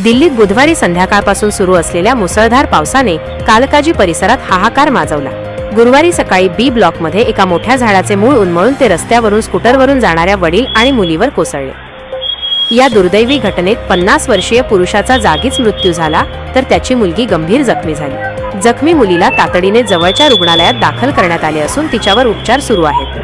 दिल्लीत बुधवारी संध्याकाळपासून सुरू असलेल्या मुसळधार पावसाने कालकाजी परिसरात हाहाकार माजवला। गुरुवारी सकाळी बी ब्लॉकमध्ये एका मोठ्या झाडाचे मूळ उन्मळून ते रस्त्यावरून स्कूटरवरून जाणाऱ्या वडील आणि मुलीवर कोसळले। या दुर्दैवी घटनेत 50 वर्षीय पुरुषाचा जागीच मृत्यू झाला, तर त्याची मुलगी गंभीर जखमी झाली। जखमी मुलीला तातडीने जवळच्या रुग्णालयात दाखल करण्यात आले असून तिच्यावर उपचार सुरू आहेत।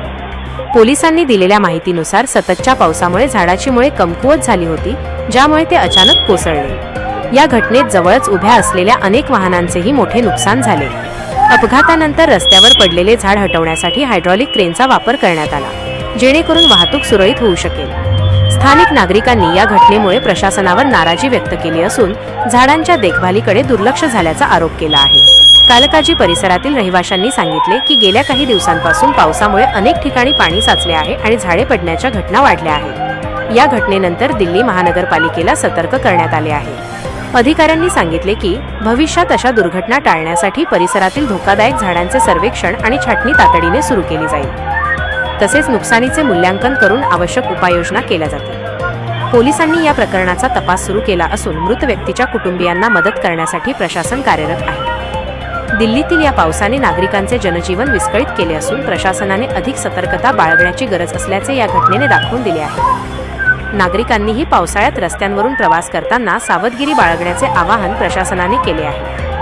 पोलिसांनी दिलेल्या माहितीनुसार सततच्या पावसामुळे झाडाची मुळे कमकुवत झाली होती, ज्यामुळे ते अचानक कोसळले। या घटनेत जवळच उभ्या असलेल्या अनेक वाहनांचेही मोठे नुकसान झाले। अपघातानंतर रस्त्यावर पडलेले झाड हटवण्यासाठी हायड्रॉलिक क्रेनचा वापर करण्यात आला, जेणेकरून वाहतूक सुरळीत होऊ शकेल। स्थानिक नागरिकांनी या घटनेमुळे प्रशासनावर नाराजी व्यक्त केली असून झाडांच्या देखभालीकडे दुर्लक्ष झाल्याचा आरोप केला आहे। कालकाजी परिसरातील रहिवाशांनी सांगितले की गेल्या काही दिवसांपासून पावसामुळे अनेक ठिकाणी पाणी साचले आहे आणि झाडे पडण्याच्या घटना वाढल्या आहेत। या घटनेनंतर दिल्ली महानगरपालिकेला सतर्क करण्यात आले आहे। अधिकाऱ्यांनी सांगितले की भविष्यात अशा दुर्घटना टाळण्यासाठी परिसरातील धोकादायक झाडांचे सर्वेक्षण आणि छाटणी तातडीने सुरू केली जाईल। तसेच नुकसानीचे मूल्यांकन करून आवश्यक उपाययोजना केल्या जातील। पोलिसांनी या प्रकरणाचा तपास सुरू केला असून मृत व्यक्तीच्या कुटुंबियांना मदत करण्यासाठी प्रशासन कार्यरत आहे। दिल्लीतील या पावसाने नागरिकांचे जनजीवन विस्कळीत केले असून प्रशासनाने अधिक सतर्कता बाळगण्याची गरज असल्याचे या घटनेने दाखवून दिले आहे। नागरिकांनीही पावसाळ्यात रस्त्यांवरून प्रवास करताना सावधगिरी बाळगण्याचे आवाहन प्रशासनाने केले आहे।